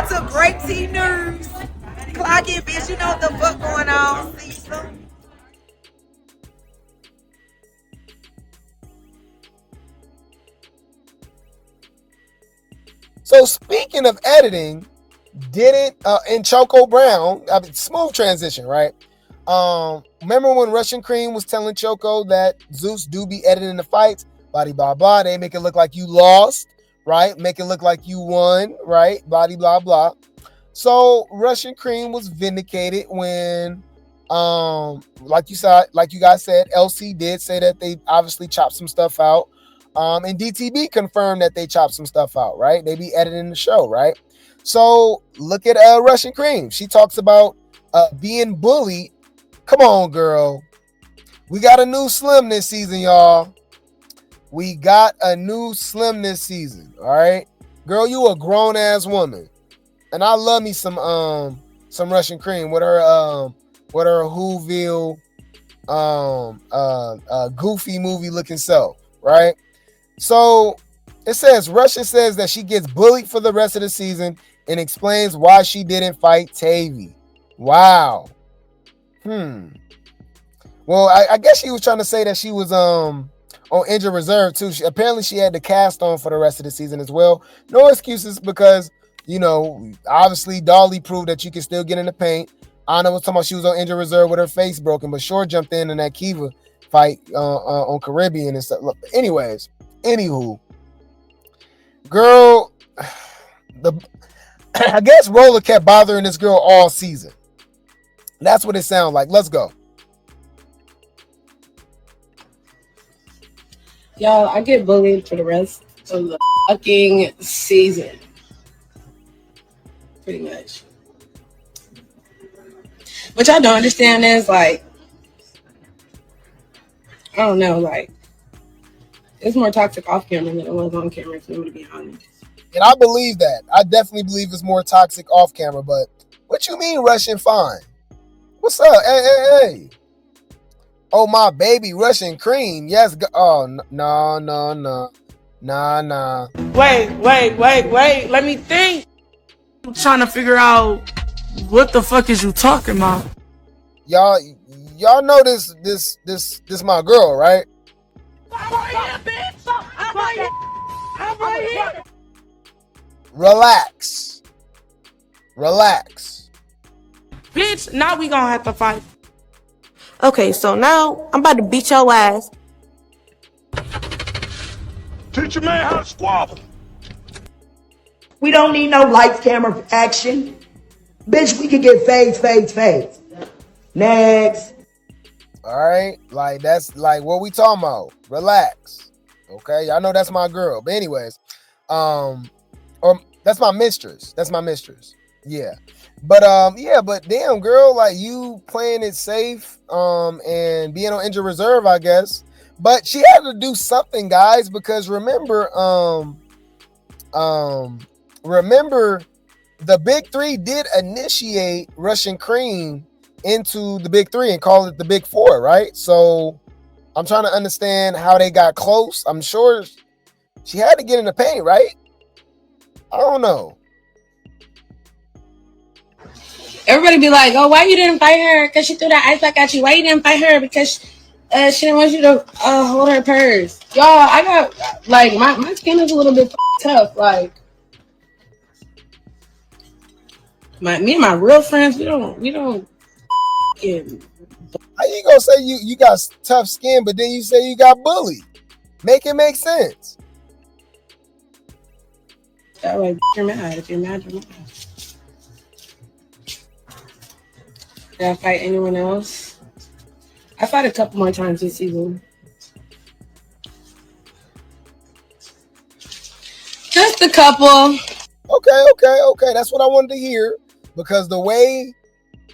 to Grape Tea News. Clock it, bitch. You know what the fuck going on. See you soon. So speaking of editing, didn't in Choco Brown, I mean, smooth transition, right? Remember when Russian Kream was telling Choco that Zeus do be editing the fights? Blah blah blah. They make it look like you lost, right? Make it look like you won, right? Blah blah blah. So Russian Kream was vindicated when, like you guys said, LC did say that they obviously chopped some stuff out. And DTB confirmed that they chopped some stuff out, right? They be editing the show, right? So look at Russian Kream. She talks about being bullied. Come on, girl. We got a new Slim this season, y'all. We got a new Slim this season, all right? Girl, you a grown-ass woman. And I love me some Russian Kream with her Whoville goofy movie looking self, right? So it says Russia says that she gets bullied for the rest of the season and explains why she didn't fight Tavii. Wow. Well, I guess she was trying to say that she was on injured reserve too. Apparently she had the cast on for the rest of the season as well. No excuses because, you know, obviously Dolly proved that you can still get in the paint. Anna was talking about she was on injured reserve with her face broken, but Shore jumped in that Kiva fight on Caribbean and stuff. Anyways. Anywho, girl, I guess Roller kept bothering this girl all season. That's what it sounds like. Let's go. Y'all, I get bullied for the rest of the fucking season. Pretty much. Which I don't understand is, like, I don't know, like, it's more toxic off camera than it was on camera, for me to be honest. And I believe that. I definitely believe it's more toxic off camera, but what you mean Russian fine? What's up? Hey. Oh, my baby, Russian Kream. Yes. Oh, no. Nah. Wait. Let me think. I'm trying to figure out what the fuck is you talking about. Y'all know this my girl, right? I'm right here, bitch. I'm right here. Relax. Bitch, now we gonna have to fight. Okay, so now I'm about to beat your ass. Teach your man how to squabble. We don't need no lights, camera, action. Bitch, we can get fades. Next. All right, like that's like what we talking about. Relax, okay? Y'all know that's my girl, but anyways, or that's my mistress. Yeah, but damn, girl, like you playing it safe, and being on injured reserve, I guess. But she had to do something, guys, because remember the Big Three did initiate Russian Kream into the Big Three and call it the Big Four, right? So I'm trying to understand how they got close. I'm sure she had to get in the paint, right? I don't know. Everybody be like, oh, why you didn't fight her? Because she threw that ice pack at you. Why you didn't fight her? Because she didn't want you to hold her purse. Y'all, I got, like, my skin is a little bit tough. Like, me and my real friends, we don't yeah. How you gonna say you got tough skin, but then you say you got bullied? Make it make sense. That way, you're mad. If you're mad, you're mad. Did I fight anyone else? I fought a couple more times this season. Just a couple. Okay. That's what I wanted to hear, because the way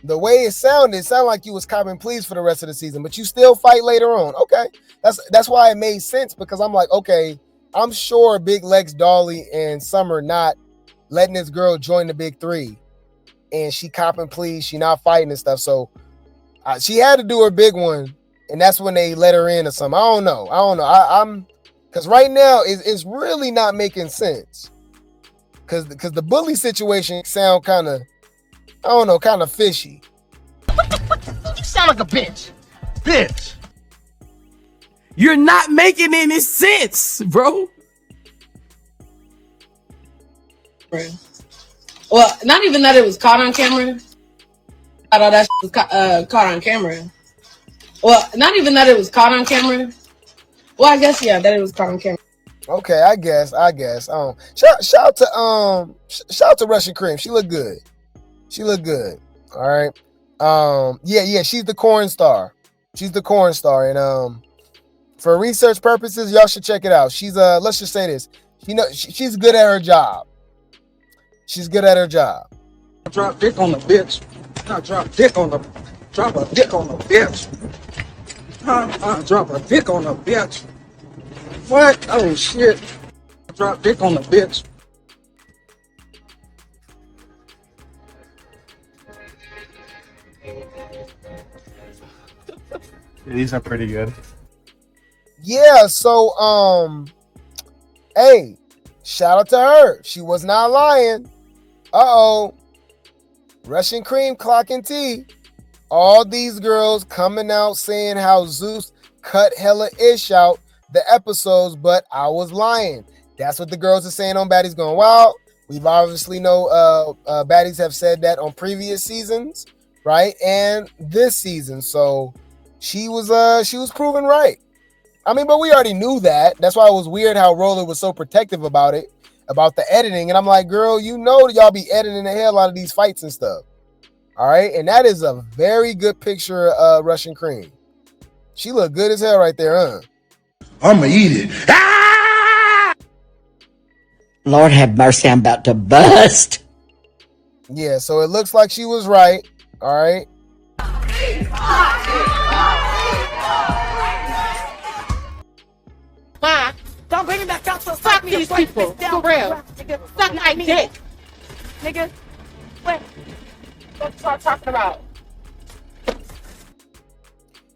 it sounded like you was copping pleas for the rest of the season, but you still fight later on. Okay, that's why it made sense, because I'm like, okay, I'm sure Big Legs, Dolly, and Summer not letting this girl join the Big Three, and she copping pleas, she not fighting and stuff. So she had to do her big one, and that's when they let her in or something. I don't know. I'm because right now it's really not making sense. because the bully situation sound kind of, I don't know, kind of fishy. You sound like a bitch. Bitch. You're not making any sense, bro. Well, not even that it was caught on camera. I thought that was caught on camera. Well, not even that it was caught on camera. Well, I guess yeah, that it was caught on camera. Okay, I guess. Shout out to Russian Kream. She looked good. All right. Yeah, she's the corn star. And for research purposes, y'all should check it out. She's let's just say this. She's good at her job. Drop dick on the bitch. Drop a dick on the bitch. Drop a dick on the bitch. What? Oh shit. Drop dick on the bitch. These are pretty good. Yeah, so hey, shout out to her. She was not lying. Russian Kream clocking T. All these girls coming out saying how Zeus cut hella ish out the episodes, but I was lying. That's what the girls are saying on Baddies Going Wild. We've obviously know Baddies have said that on previous seasons, right? And this season. So she was proven right. I mean, but we already knew that. That's why it was weird how Rollie was so protective about it, about the editing. And I'm like, girl, you know y'all be editing the hell out of these fights and stuff. All right. And that is a very good picture of Russian Kream. She looked good as hell right there, huh? I'ma eat it. Ah! Lord have mercy, I'm about to bust. Yeah, so it looks like she was right. All right. Ma, don't bring me back up to fuck these people. For real. Suck my dick. Nigga. What y'all talking about?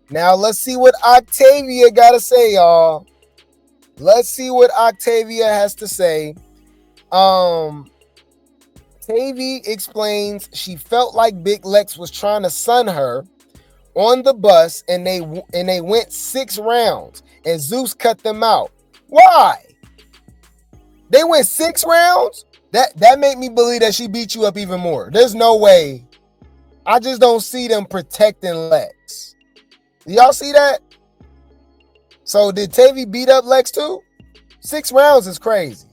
Now let's see what Octavia gotta say, y'all. Let's see what Octavia has to say. Tavii explains she felt like Big Lex was trying to sun her on the bus, and they went 6 rounds, and Zeus cut them out. Why? They went 6 rounds? That made me believe that she beat you up even more. There's no way. I just don't see them protecting Lex. Y'all see that? So did Tavii beat up Lex too? 6 rounds is crazy.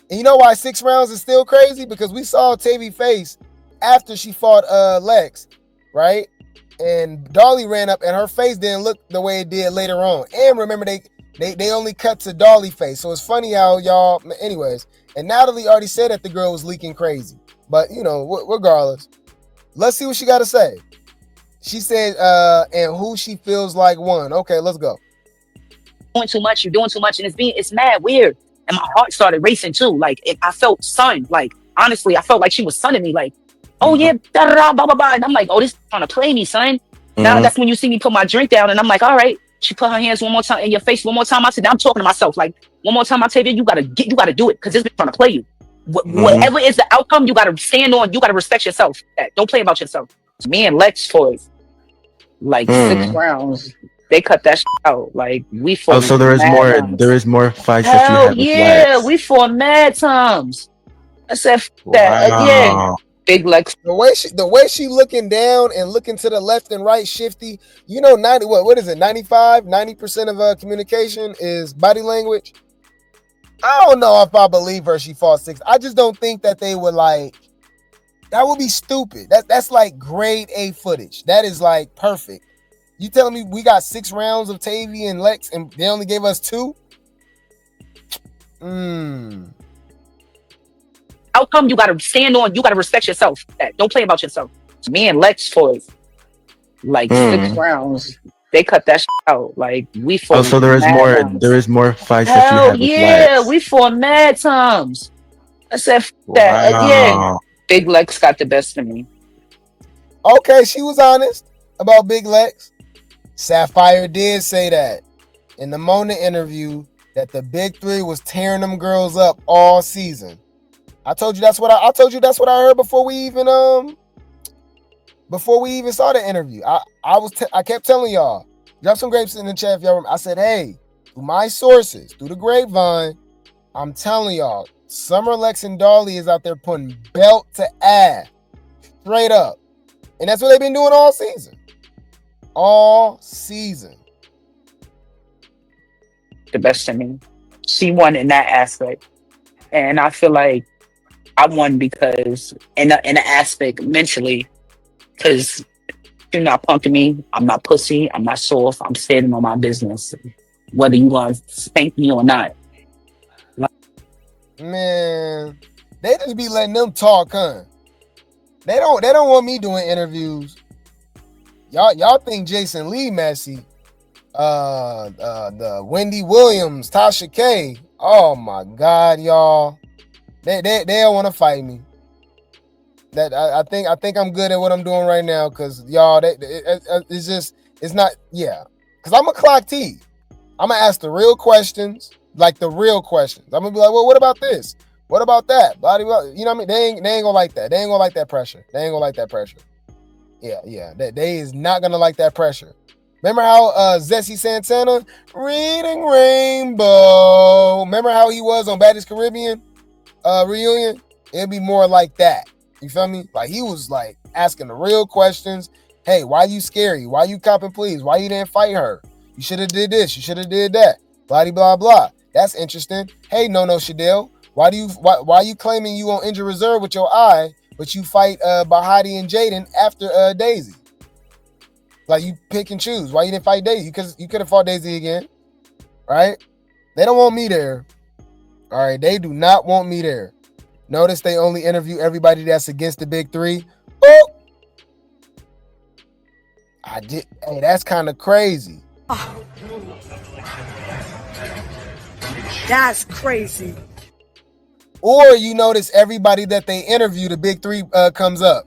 And you know why 6 rounds is still crazy? Because we saw Tavii face after she fought Lex, right? And Dolly ran up and her face didn't look the way it did later on. And remember, they only cut to Dolly face. So it's funny how y'all, anyways. And Natalie already said that the girl was leaking crazy. But, you know, regardless. Let's see what she got to say. She said, and who she feels like won. Okay, let's go. Doing too much, you're doing too much, and it's mad weird. And my heart started racing too. Like, I felt sunned. Like, honestly, I felt like she was sunning me. Like, oh yeah, da-da-da, blah, blah, blah. And I'm like, oh, this is trying to play me, son. Now that's when you see me put my drink down, and I'm like, all right. She put her hands one more time in your face, one more time. I said, I'm talking to myself. Like, one more time, I tell you, you gotta do it, because this bitch trying to play you. Whatever is the outcome, you gotta stand on. You gotta respect yourself. Don't play about yourself. Me and Lex for like 6 rounds. They cut that shit out. Like, we fought. Oh, so there is more. Times. There is more fights that you have with yeah, Lex. we fought mad times. I said that again. Big Lex. The way she looking down and looking to the left and right shifty, you know, 90% of communication is body language. I don't know if I believe her she fought 6. I just don't think that they would like, that would be stupid. That's like grade A footage. That is like perfect. You telling me we got 6 rounds of Tavii and Lex and they only gave us 2? Outcome, you gotta stand on. You gotta respect yourself. Don't play about yourself. Me and Lex for like 6 rounds. They cut that shit out. Like, we fought. Oh, so there is more. Times. There is more fights that you have with yeah, Lex. we fought mad times. I said that again. Big Lex got the best of me. Okay, she was honest about Big Lex. Sapphire did say that in the Mona interview that the Big 3 was tearing them girls up all season. I told you that's what I told you that's what I heard before we even saw the interview. I kept telling y'all, drop some grapes in the chat if y'all remember. I said, hey, through my sources, through the grapevine, I'm telling y'all, Summer Lex and Dolly is out there putting belt to ass. Straight up. And that's what they've been doing all season. All season. The best to me. She won in that aspect. And I feel like I won because in an aspect mentally, because you're not punking me, I'm not pussy, I'm not soft, I'm standing on my business. Whether you want to spank me or not. Man, they just be letting them talk, huh? They don't want me doing interviews. Y'all think Jason Lee messy. The Wendy Williams, Tasha K. Oh my God, y'all. They don't want to fight me. That I think I'm good at what I'm doing right now, cause y'all, it's not, yeah. Cause I'm a clock T. I'm gonna ask the real questions, like the real questions. I'm gonna be like, well, what about this? What about that? Blah, blah, blah. You know what I mean? They ain't gonna like that. They ain't gonna like that pressure. They ain't gonna like that pressure. Yeah. They is not gonna like that pressure. Remember how Zessie Santana reading Rainbow? Remember how he was on Baddies Caribbean reunion? It'd be more like that. You feel me? Like he was like asking the real questions. Hey, why you scary? Why you copping please? Why you didn't fight her? You should have did this. You should have did that. Blah blah blah. That's interesting. Hey, no Shadell. Why you claiming you on injured reserve with your eye, but you fight Bahati and Jaden after Daisy? Like you pick and choose. Why you didn't fight Daisy? You could have fought Daisy again, right? They don't want me there. All right, they do not want me there. Notice they only interview everybody that's against the big three. Oh, I did. Hey, that's kind of crazy. That's crazy. Or you notice everybody that they interview, the big three comes up.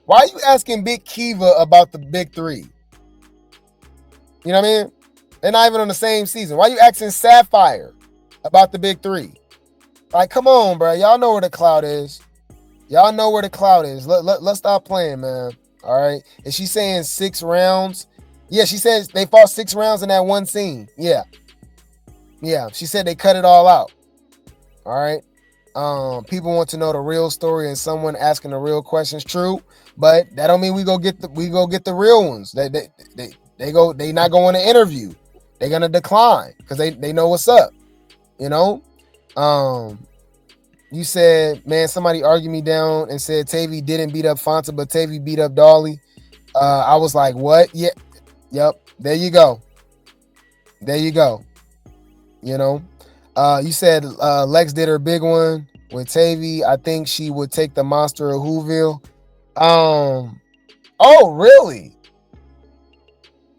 Why are you asking Big Kiva about the big three? You know what I mean? They're not even on the same season. Why are you asking Sapphire about the big three? Like, come on, bro. Y'all know where the clout is. Y'all know where the clout is. Let's stop playing, man. All right. Is she saying 6 rounds? Yeah, she says they fought 6 rounds in that one scene. Yeah. She said they cut it all out. All right. People want to know the real story and someone asking the real questions. True, but that don't mean we go get the real ones. They not going to interview. They're gonna decline because they know what's up. You know. You said, man, somebody argued me down and said Tavii didn't beat up Fanta, but Tavii beat up Dolly. I was like, what? Yeah, yep. There you go. You know. You said Lex did her big one with Tavii. I think she would take the monster of Whoville. Oh, really?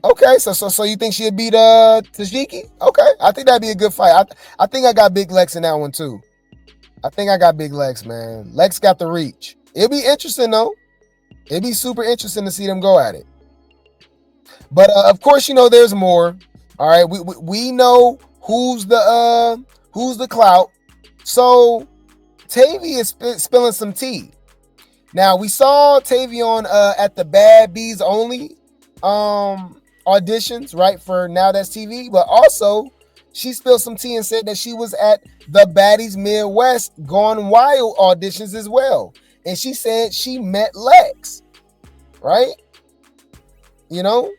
Okay, so you think she'd beat Tajiki? Okay, I think that'd be a good fight. I think I got Big Lex in that one too. I think I got Big Lex, man. Lex got the reach. It'd be interesting though. It'd be super interesting to see them go at it. But of course, you know there's more. All right, we know who's the clout. So Tavii is spilling some tea. Now we saw Tavii on at the Baddies only auditions, right, for Now That's TV, but also she spilled some tea and said that she was at the Baddies Midwest Gone Wild auditions as well. And she said she met Lex, right? You know?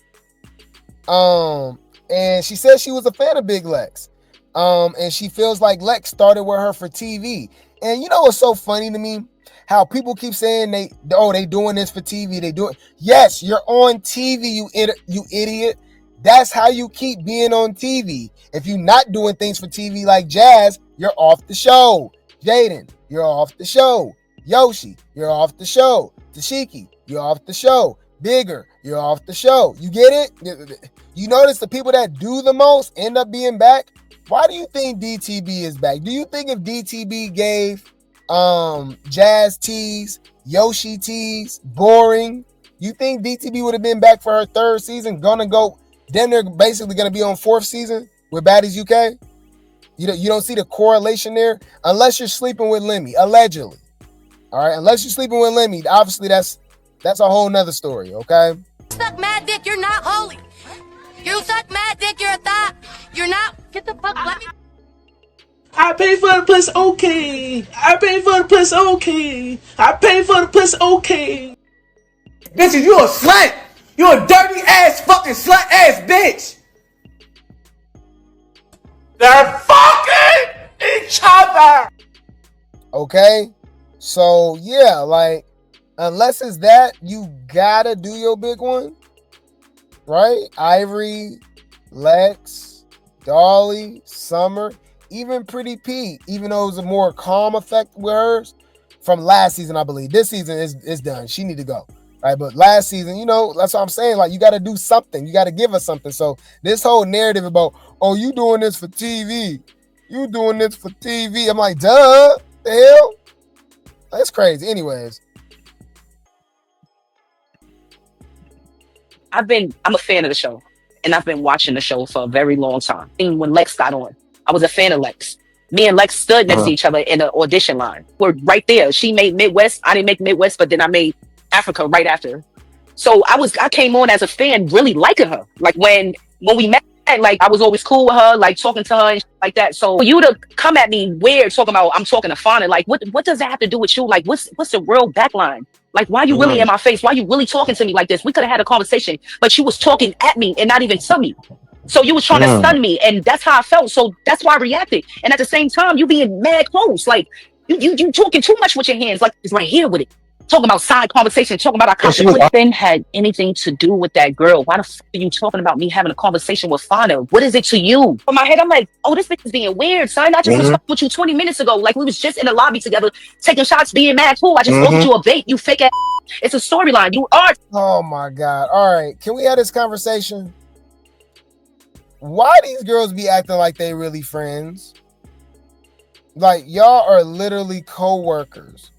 And she said she was a fan of Big Lex. And she feels like Lex started with her for TV. And you know what's so funny to me? How people keep saying they doing this for TV. They do it. Yes, you're on TV, you idiot. That's how you keep being on TV. If you're not doing things for TV like Jazz, you're off the show. Jaden, you're off the show. Yoshi, you're off the show. Tashiki, you're off the show. Bigger, you're off the show. You get it? You notice the people that do the most end up being back. Why do you think DTB is back? Do you think if DTB gave Jazz tease, Yoshi tease, boring, you think DTB would have been back for her 3rd season? They're basically gonna be on 4th season with Baddies UK. You don't see the correlation there unless you're sleeping with Lemmy, allegedly. All right, unless you're sleeping with Lemmy, obviously that's a whole nother story. Okay. Suck mad dick, you're not holy. You suck mad dick, you're a thought. You're not. Get the fuck. Let me. I pay for the pussy, okay. I pay for the pussy, okay. I pay for the pussy, okay. Bitches, you a slut. You a dirty ass fucking slut ass bitch. They're fucking each other. Okay. So yeah, like unless it's that, you gotta do your big one, right? Ivory, Lex, Dolly, Summer, even Pretty Pete, even though it was a more calm effect with hers from last season, I believe. This season is done. She need to go. Right, but last season, you know, that's what I'm saying. Like, you got to do something. You got to give us something. So this whole narrative about, oh, you doing this for TV. You doing this for TV. I'm like, duh. The hell? That's crazy. Anyways. I'm a fan of the show, and I've been watching the show for a very long time. And when Lex got on, I was a fan of Lex. Me and Lex stood next to each other in the audition line. We're right there. She made Midwest. I didn't make Midwest, but then I made Africa right after. So I came on as a fan, really liking her. Like when we met, like I was always cool with her, like talking to her and shit like that. So for you to come at me weird talking about I'm talking to Fauna, like what does that have to do with you? Like what's the real backline? Like why you really in my face? Why you really talking to me like this? We could have had a conversation, but you was talking at me and not even to me. So you was trying to stun me, and that's how I felt. So that's why I reacted. And at the same time, you being mad close, like you talking too much with your hands, like it's right here with it. Talking about side conversation, talking about our conversation had anything to do with that girl. Why the fuck are you talking about me having a conversation with Fauna? What is it to you? In my head, I'm like, oh, this bitch is being weird, son. I just was fucking with you 20 minutes ago. Like we was just in the lobby together, taking shots, being mad cool. I just offered you a bait, you fake ass. It's a storyline. You are. Oh my God. All right. Can we have this conversation? Why these girls be acting like they really friends? Like y'all are literally co-workers.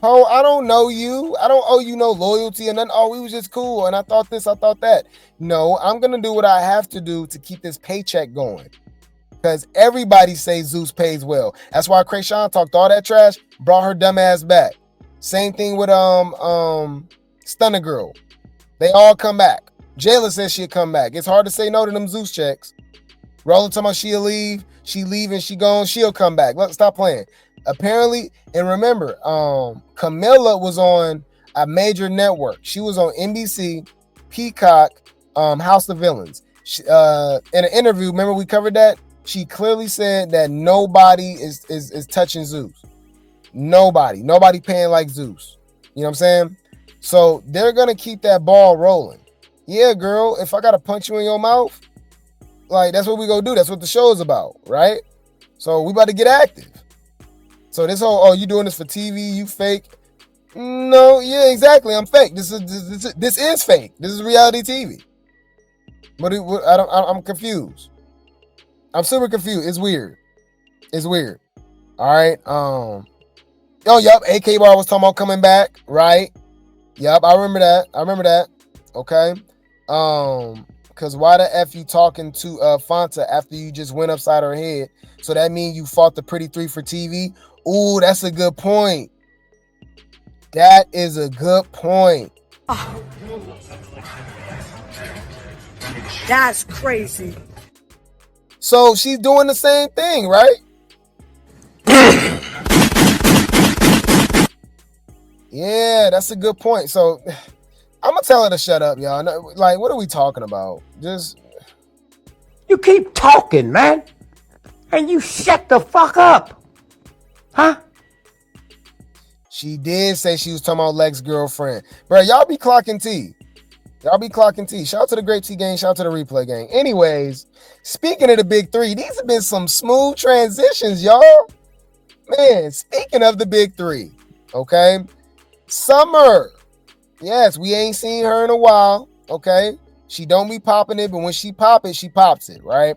Oh, I don't know you. I don't owe you no loyalty and nothing. Oh, we was just cool. And I thought this, I thought that. No, I'm going to do what I have to do to keep this paycheck going. Because everybody says Zeus pays well. That's why Kream talked all that trash, brought her dumb ass back. Same thing with Stunner Girl. They all come back. Jayla says she'll come back. It's hard to say no to them Zeus checks. Rollie talking about she'll leave. She leaving, she gone, she'll come back. Let's stop playing. Apparently, and remember, Camilla was on a major network. She was on NBC, Peacock, House of Villains. She, in an interview, remember we covered that? She clearly said that nobody is touching Zeus. Nobody paying like Zeus. You know what I'm saying? So they're gonna keep that ball rolling. Yeah, girl, if I gotta punch you in your mouth, like that's what we gonna do. That's what the show is about, right? So we about to get active. So this whole, oh, you doing this for TV? You fake? No, yeah, exactly. I'm fake. This is fake. This is reality TV. I'm confused. I'm super confused. It's weird. All right. Oh, yep. AK Bar was talking about coming back, right? Yep, I remember that. Okay. Because why the F you talking to Fanta after you just went upside her head? So that means you fought the Pretty Three for TV? Ooh, that's a good point. That is a good point. Oh. That's crazy. So she's doing the same thing, right? Yeah, that's a good point. So I'm gonna tell her to shut up, y'all. Like, what are we talking about? Just you keep talking, man, and you shut the fuck up, huh? She did say she was talking about Lex girlfriend, bro. Y'all be clocking T. Shout out to the Grape T gang. Shout out to the replay gang. Anyways, speaking of the big three, these have been some smooth transitions, y'all. Man, speaking of the big three, okay. Summer. Yes, we ain't seen her in a while. Okay. She don't be popping it, but when she pop it, she pops it, right?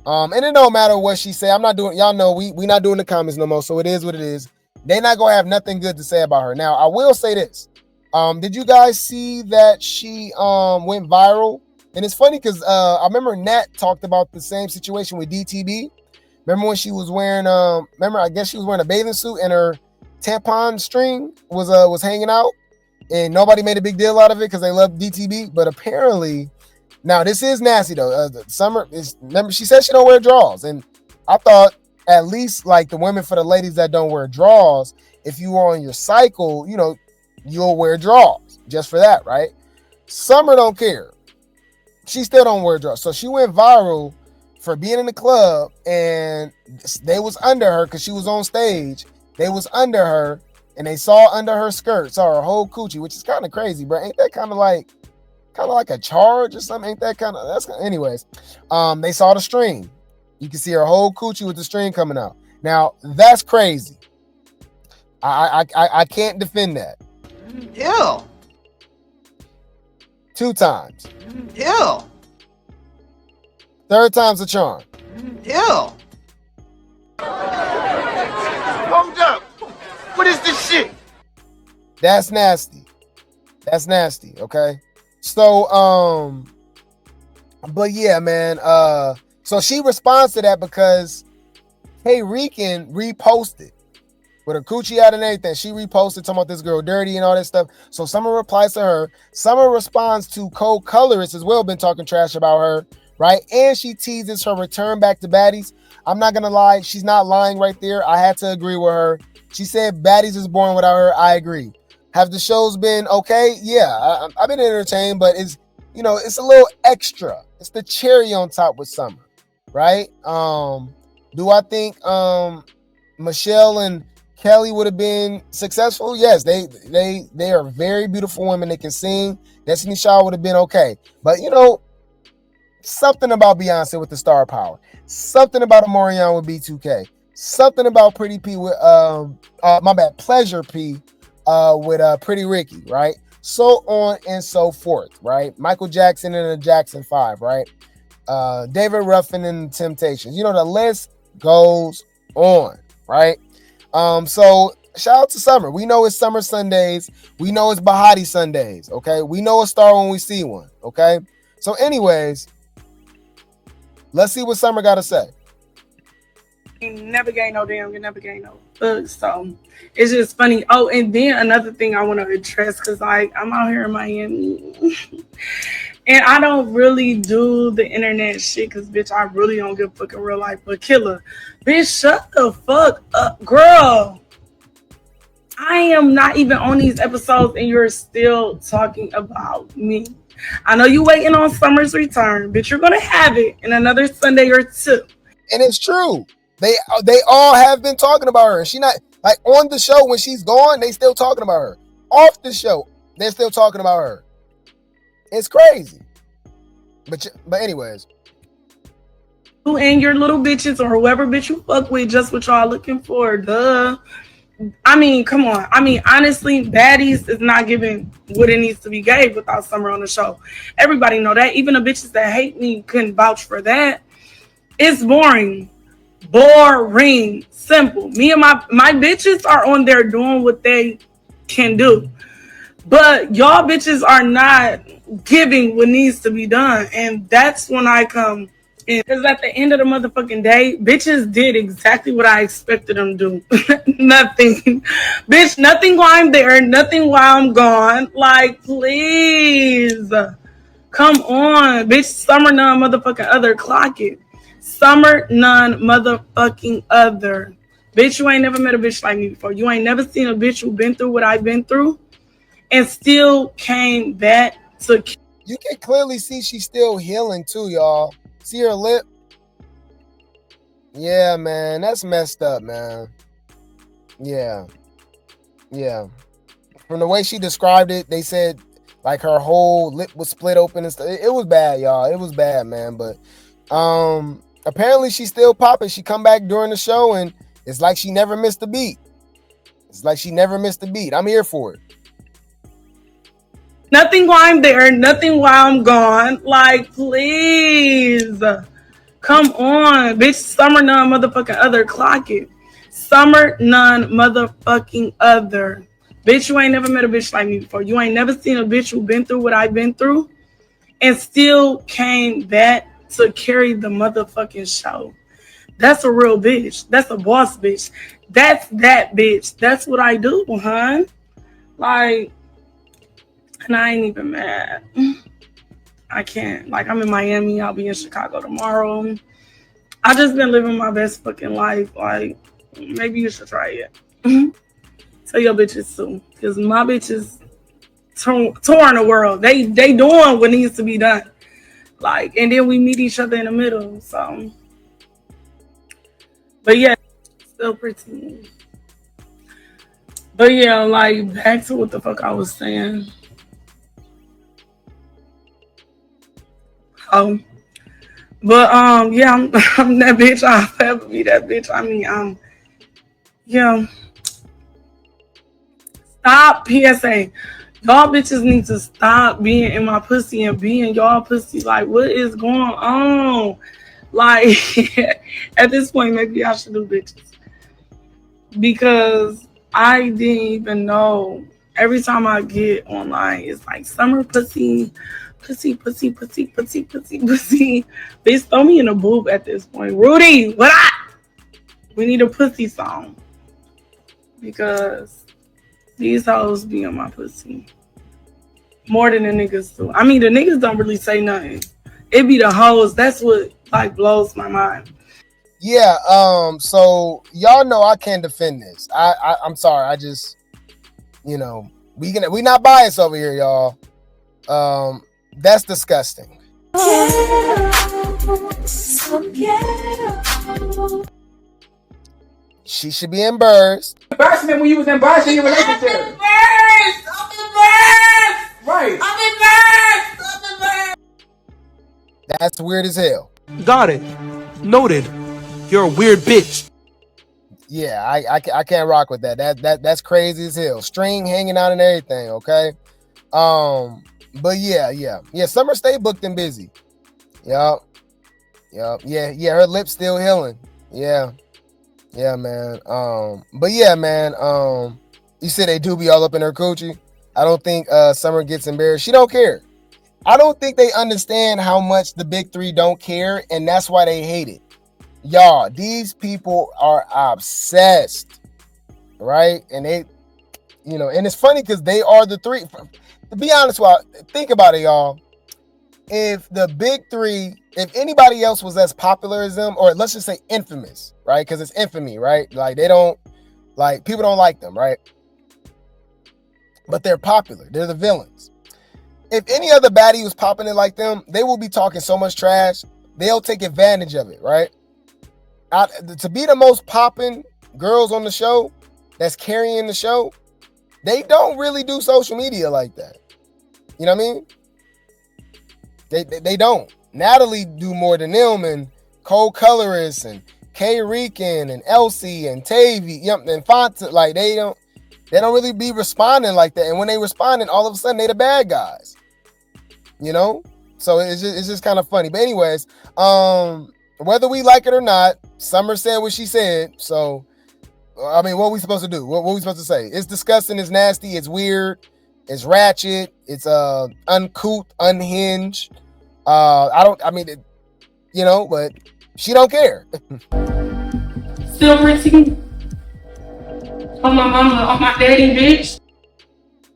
And it don't matter what she say. I'm not doing, y'all know we not doing the comments no more. So it is what it is. They not gonna have nothing good to say about her. Now, I will say this. Did you guys see that she went viral? And it's funny because I remember Nat talked about the same situation with DTB, Remember when she was wearing remember I guess she was wearing a bathing suit and her tampon string was hanging out, and nobody made a big deal out of it because they love DTB. But apparently, now this is nasty though. Summer is, remember she said she don't wear drawers, and I thought at least like the women, for the ladies that don't wear drawers, if you are on your cycle, you know, you'll wear drawers just for that, right? Summer don't care. She still don't wear drawers. So she went viral for being in the club, and they was under her because she was on stage. They was under her, and they saw under her skirt, saw her whole coochie, which is kind of crazy, bro. Ain't that kind of like a charge or something? Ain't that kind of, that's anyways. They saw the string. You can see her whole coochie with the string coming out. Now that's crazy. I can't defend that. Ew. 2 times. Ew. 3rd time's a charm. Ew. Hold up. What is this shit? That's nasty. That's nasty, okay? So, but yeah, man, so she responds to that because Hey Rican reposted with her coochie out and everything. She reposted talking about this girl dirty and all that stuff. So Summer replies to her. Summer responds to Cold Colorist as well, been talking trash about her, right? And she teases her return back to Baddies. I'm not gonna lie, she's not lying right there. I had to agree with her. She said Baddies is boring without her. I agree. Have the shows been okay? Yeah, I've been entertained, but it's, you know, it's a little extra. It's the cherry on top with Summer, right? Do I think Michelle and Kelly would have been successful? Yes, they are very beautiful women. They can sing. Destiny Child would have been okay, but you know, something about Beyonce with the star power, something about Amorion with B2K, something about Pretty P with Pleasure P with Pretty Ricky, right? So on and so forth, right? Michael Jackson and the Jackson 5, right? David Ruffin and the Temptations. You know, the list goes on, right? So shout out to Summer. We know it's Summer Sundays. We know it's Bahati Sundays, okay? We know a star when we see one, okay? So anyways, let's see what Summer got to say. You never gain no damn, you never gain no bugs. So it's just funny. Oh, and then another thing I want to address, because like I'm out here in Miami and I don't really do the internet shit because bitch, I really don't give a fucking real life. But Killer, bitch, shut the fuck up, girl. I am not even on these episodes and you're still talking about me. I know you waiting on Summer's return, but you're gonna have it in another Sunday or two. And it's true. They all have been talking about her. She not like on the show when she's gone, they still talking about her. Off the show, they're still talking about her. It's crazy. But anyways. You and your little bitches or whoever bitch you fuck with, just what y'all looking for. Duh. I mean, come on. I mean, honestly, Baddies is not giving what it needs to be gave without Summer on the show. Everybody know that. Even the bitches that hate me couldn't vouch for that. It's boring. Boring. Simple. Me and my bitches are on there doing what they can do. But y'all bitches are not giving what needs to be done. And that's when I come in. Because at the end of the motherfucking day, bitches did exactly what I expected them to do. Nothing. Bitch, nothing while I'm there. Nothing while I'm gone. Like, please. Come on. Bitch, Summer none motherfucking other. Clock it. Summer none motherfucking other. Bitch, you ain't never met a bitch like me before. You ain't never seen a bitch who been through what I've been through and still came back to... You can clearly see she's still healing too, y'all. See her lip? Yeah, man. That's messed up, man. Yeah. Yeah. From the way she described it, they said like her whole lip was split open and stuff. It was bad, y'all. It was bad, man. But apparently she's still popping. She come back during the show and it's like she never missed a beat. It's like she never missed a beat. I'm here for it. Nothing while I'm there, nothing while I'm gone. Like, please. Come on. Bitch, Summer none motherfucking other. Clock it. Summer none motherfucking other. Bitch, you ain't never met a bitch like me before. You ain't never seen a bitch who been through what I've been through and still came back to carry the motherfucking show. That's a real bitch. That's a boss bitch. That's that bitch. That's what I do, hun. Like, and I ain't even mad. I can't. Like, I'm in Miami. I'll be in Chicago tomorrow. I just been living my best fucking life. Like, maybe you should try it. Tell your bitches too, because my bitches touring the world. They doing what needs to be done. Like, and then we meet each other in the middle. So, but yeah, still pretty. But yeah, like, back to what the fuck I was saying. But yeah, I'm that bitch. I'll forever be that bitch. I mean, yeah. Stop PSA. Y'all bitches need to stop being in my pussy and being y'all pussy. Like, what is going on? Like, at this point, maybe I should do bitches. Because I didn't even know. Every time I get online, it's like summer pussy, pussy, pussy, pussy, pussy, pussy, pussy. Bitch, throw me in a boob at this point. Rudy, what up? We need a pussy song. Because these hoes be on my pussy. More than the niggas do. I mean, the niggas don't really say nothing. It be the hoes. That's what, like, blows my mind. Yeah, so y'all know I can't defend this. I'm sorry. I just, we not biased over here, y'all. That's disgusting. She should be embarrassed. Embarrassment when you was embarrassed in your relationship. I'm embarrassed. Right. I'm embarrassed. That's weird as hell. Got it. Noted. You're a weird bitch. Yeah, I can't rock with that. That's crazy as hell. String hanging out and everything. Okay. But yeah. Summer stay booked and busy. Yup. Yeah. Her lips still healing. Yeah, man. But yeah, man. You said they do be all up in her coochie. I don't think Summer gets embarrassed. She don't care. I don't think they understand how much the big three don't care, and that's why they hate it. Y'all, these people are obsessed, right? And they, and it's funny because they are the three. To be honest, think about it, y'all. If the big three, if anybody else was as popular as them, or let's just say infamous, right? Because it's infamy, right? Like people don't like them, right? But they're popular. They're the villains. If any other baddie was popping it like them, they will be talking so much trash. They'll take advantage of it, right? To be the most popping girls on the show, that's carrying the show, they don't really do social media like that. You know what I mean? They don't. Natalie do more than them, and Cole Colorist, and K Rican, and Elsie, and Tavii, and Fonta. Like, they don't really be responding like that. And when they responding, all of a sudden they the bad guys. So it's just kind of funny. But anyways, whether we like it or not, Summer said what she said. So, I mean, what are we supposed to do? What are we supposed to say? It's disgusting. It's nasty. It's weird. It's ratchet. It's uncouth, unhinged. But she don't care. Still pretty. On my mama, on my daddy, bitch.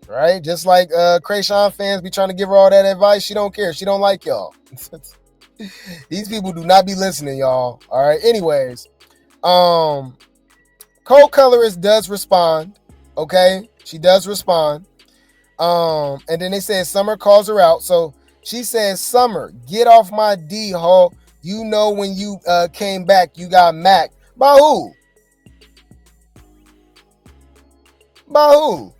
Right? Just like Kream fans be trying to give her all that advice. She don't care. She don't like y'all. These people do not be listening, y'all. All right. Anyways, Cole Colorist does respond. Okay. She does respond. And then they said Summer calls her out. So she says, Summer, get off my D, ho. You know when you came back, you got Mac. By who? By who?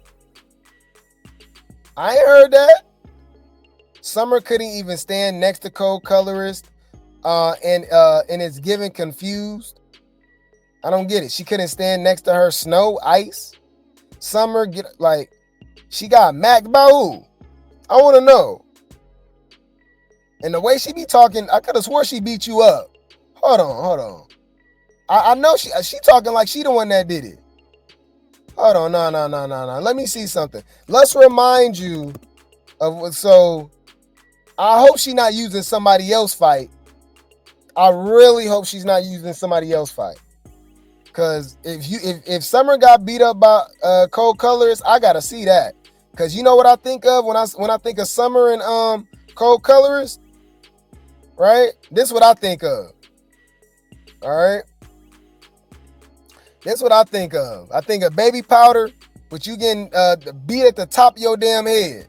I ain't heard that. Summer couldn't even stand next to Cole Colorist, and it's giving confused. I don't get it. She couldn't stand next to her. Snow, Ice. Summer, she got Mac by who? I want to know. And the way she be talking, I could have swore she beat you up. Hold on. I know she talking like she the one that did it. Hold on, no. Let me see something. Let's remind you of so. I hope she not using somebody else fight. I really hope she's not using somebody else's fight. Cause if Summer got beat up by Cold Colors, I gotta see that. Cause you know what I think of when I think of Summer and Cold Colors, right? This is what I think of. All right. That's what I think of. I think of baby powder, but you getting beat at the top of your damn head.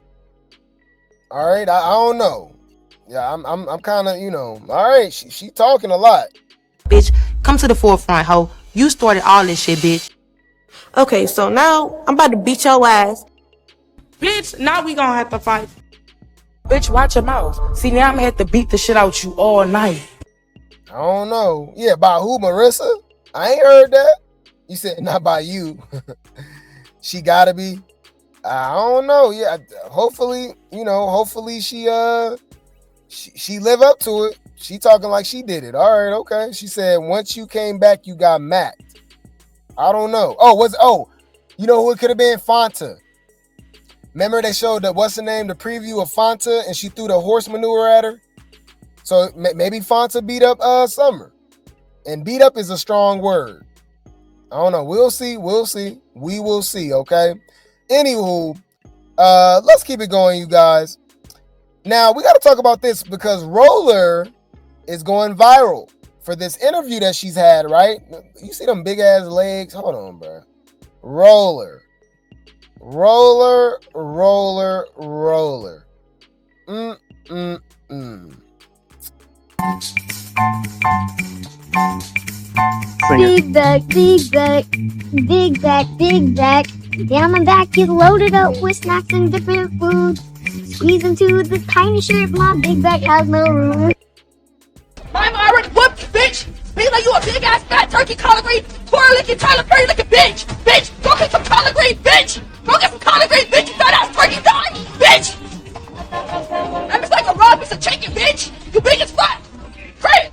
All right. I don't know. Yeah, I'm kind of, you know. All right. She talking a lot. Bitch, come to the forefront, ho. You started all this shit, bitch. Okay, so now I'm about to beat your ass. Bitch, now we gonna have to fight. Bitch, watch your mouth. See, now I'm gonna have to beat the shit out you all night. I don't know. Yeah, by who, Marissa? I ain't heard that. You said not by you. She gotta be. I don't know. Yeah, hopefully, you know, hopefully she live up to it. She talking like she did it. All right, okay. She said once you came back, you got macked. I don't know. You know who it could have been? Fanta. Remember they showed the what's the name, the preview of Fanta, and she threw the horse manure at her. So maybe Fanta beat up Summer, and beat up is a strong word. I don't know. We'll see. We will see. Okay. Anywho, let's keep it going, you guys. Now we got to talk about this because Roller is going viral for this interview that she's had, right? You see them big ass legs? Hold on, bro. Roller. Big back. Down my back is loaded up with snacks and different food. Squeeze into the tiny shirt, my big back has no room. I'm already whooped, bitch! Be like you a big ass fat turkey collard green, twirl licking, Tyler Perry looking bitch! Bitch! Go get some collard green, bitch! Go get some collard green, bitch! You fat ass turkey die, bitch! I'm just like a raw piece of chicken, bitch! You big as fuck! Great!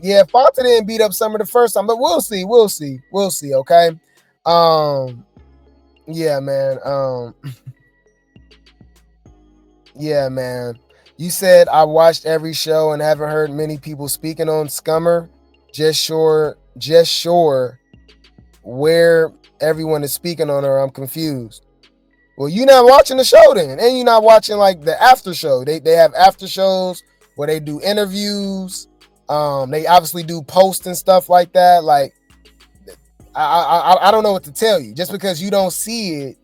Yeah, Fonta didn't beat up Summer the first time, but we'll see, okay? Yeah, man. Yeah, man. You said I watched every show and haven't heard many people speaking on Scummer. Just sure where everyone is speaking on her. I'm confused. Well, you're not watching the show then, and you're not watching like the after show. They have after shows where they do interviews. They obviously do posts and stuff like that. Like, I don't know what to tell you. Just because you don't see it,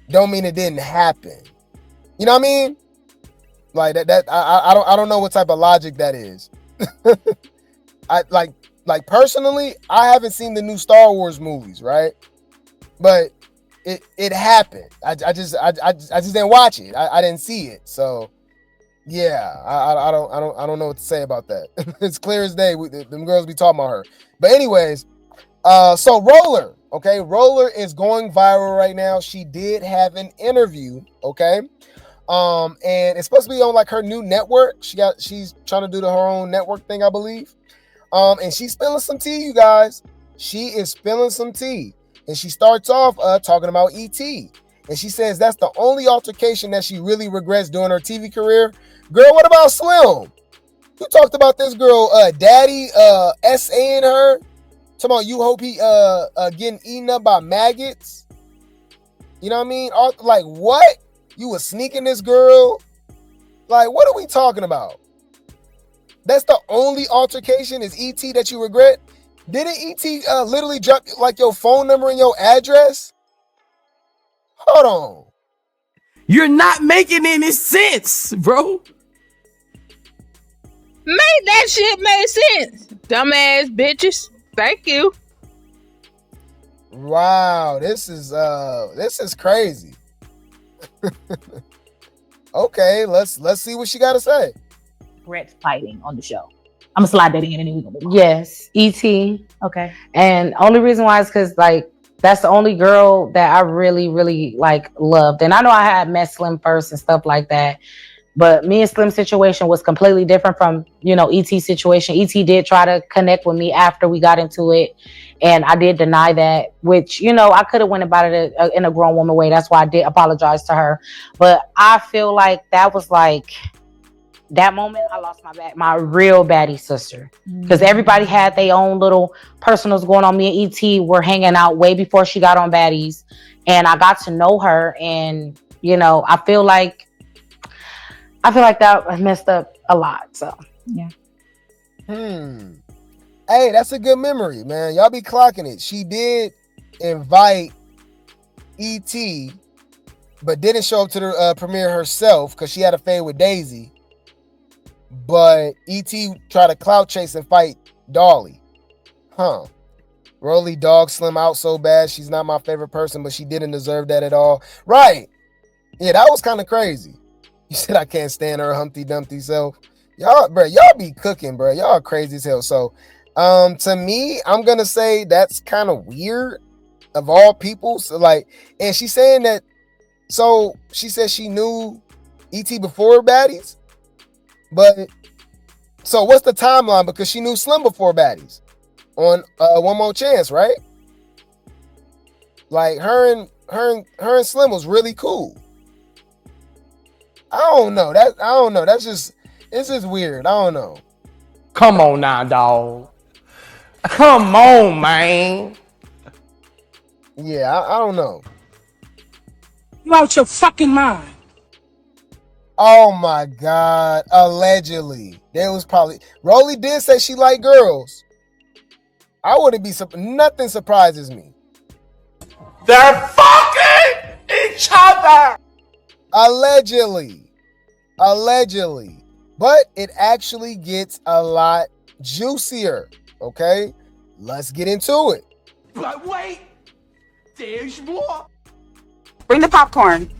don't mean it didn't happen. You know what I mean? Like that I don't know what type of logic that is. I like personally, I haven't seen the new Star Wars movies, right? But it happened. I just didn't watch it. I didn't see it. So yeah, I don't know what to say about that. It's clear as day. Them girls be talking about her. But anyways, so Roller is going viral right now. She did have an interview, okay? And it's supposed to be on like her new network. She's trying to do her own network thing, I believe. And she's spilling some tea, you guys. She is spilling some tea. And she starts off talking about E.T. And she says that's the only altercation that she really regrets during her TV career. Girl, what about Slim? You talked about this girl, Daddy, S.A.ing her. Talking about you hope he getting eaten up by maggots. You know what I mean? Like, what? You was sneaking this girl? Like, what are we talking about? That's the only altercation is E.T. that you regret? Didn't E.T. literally drop like your phone number and your address? Hold on. You're not making any sense, bro. Make that shit make sense. Dumbass bitches. Thank you. Wow, this is crazy. Okay, let's see what she got to say. Brett fighting on the show. I'm gonna slide that in and then we gonna move on. Yes, E.T. Okay. And only reason why is because like that's the only girl that I really, really like loved. And I know I had met Slim first and stuff like that. But me and Slim's situation was completely different from, E.T.'s situation. E.T. did try to connect with me after we got into it. And I did deny that, which, I could have went about it in a grown woman way. That's why I did apologize to her. But I feel like that was like, that moment, I lost my real baddie sister. Because everybody had their own little personals going on. Me and ET were hanging out way before she got on Baddies. And I got to know her. And, you know, I feel like that messed up a lot. So, yeah. Hey, that's a good memory, man. Y'all be clocking it. She did invite ET, but didn't show up to the premiere herself because she had a fade with Daisy. But ET tried to clout chase and fight Dolly. Rollie dog slim out so bad. She's not my favorite person, but she didn't deserve that at all. Right. Yeah, that was kind of crazy. You said I can't stand her Humpty Dumpty self. Y'all be cooking, bro. Y'all crazy as hell. So, to me, I'm gonna say that's kind of weird of all people. So, like, and she's saying that. So she said she knew ET before Baddies, but so what's the timeline? Because she knew Slim before Baddies on One More Chance, right? Like her and Slim was really cool. I don't know. It's just weird. I don't know. Come on now, dog. Come on, man. Yeah, I don't know. You out your fucking mind. Oh my God. Allegedly. There was probably Rollie did say she liked girls. I wouldn't be nothing surprises me. They're fucking each other. Allegedly. But it actually gets a lot juicier. Okay? Let's get into it. But wait, there's more. Bring the popcorn.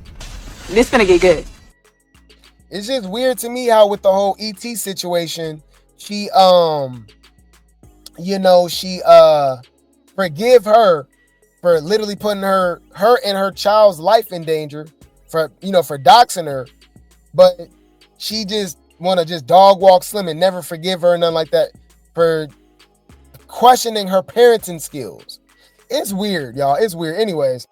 This gonna get good. It's just weird to me how with the whole ET situation, she forgive her for literally putting her and her child's life in danger for doxing her, but she just want to just dog walk Slim and never forgive her, nothing like that, for questioning her parenting skills. It's weird, y'all. It's weird. Anyways,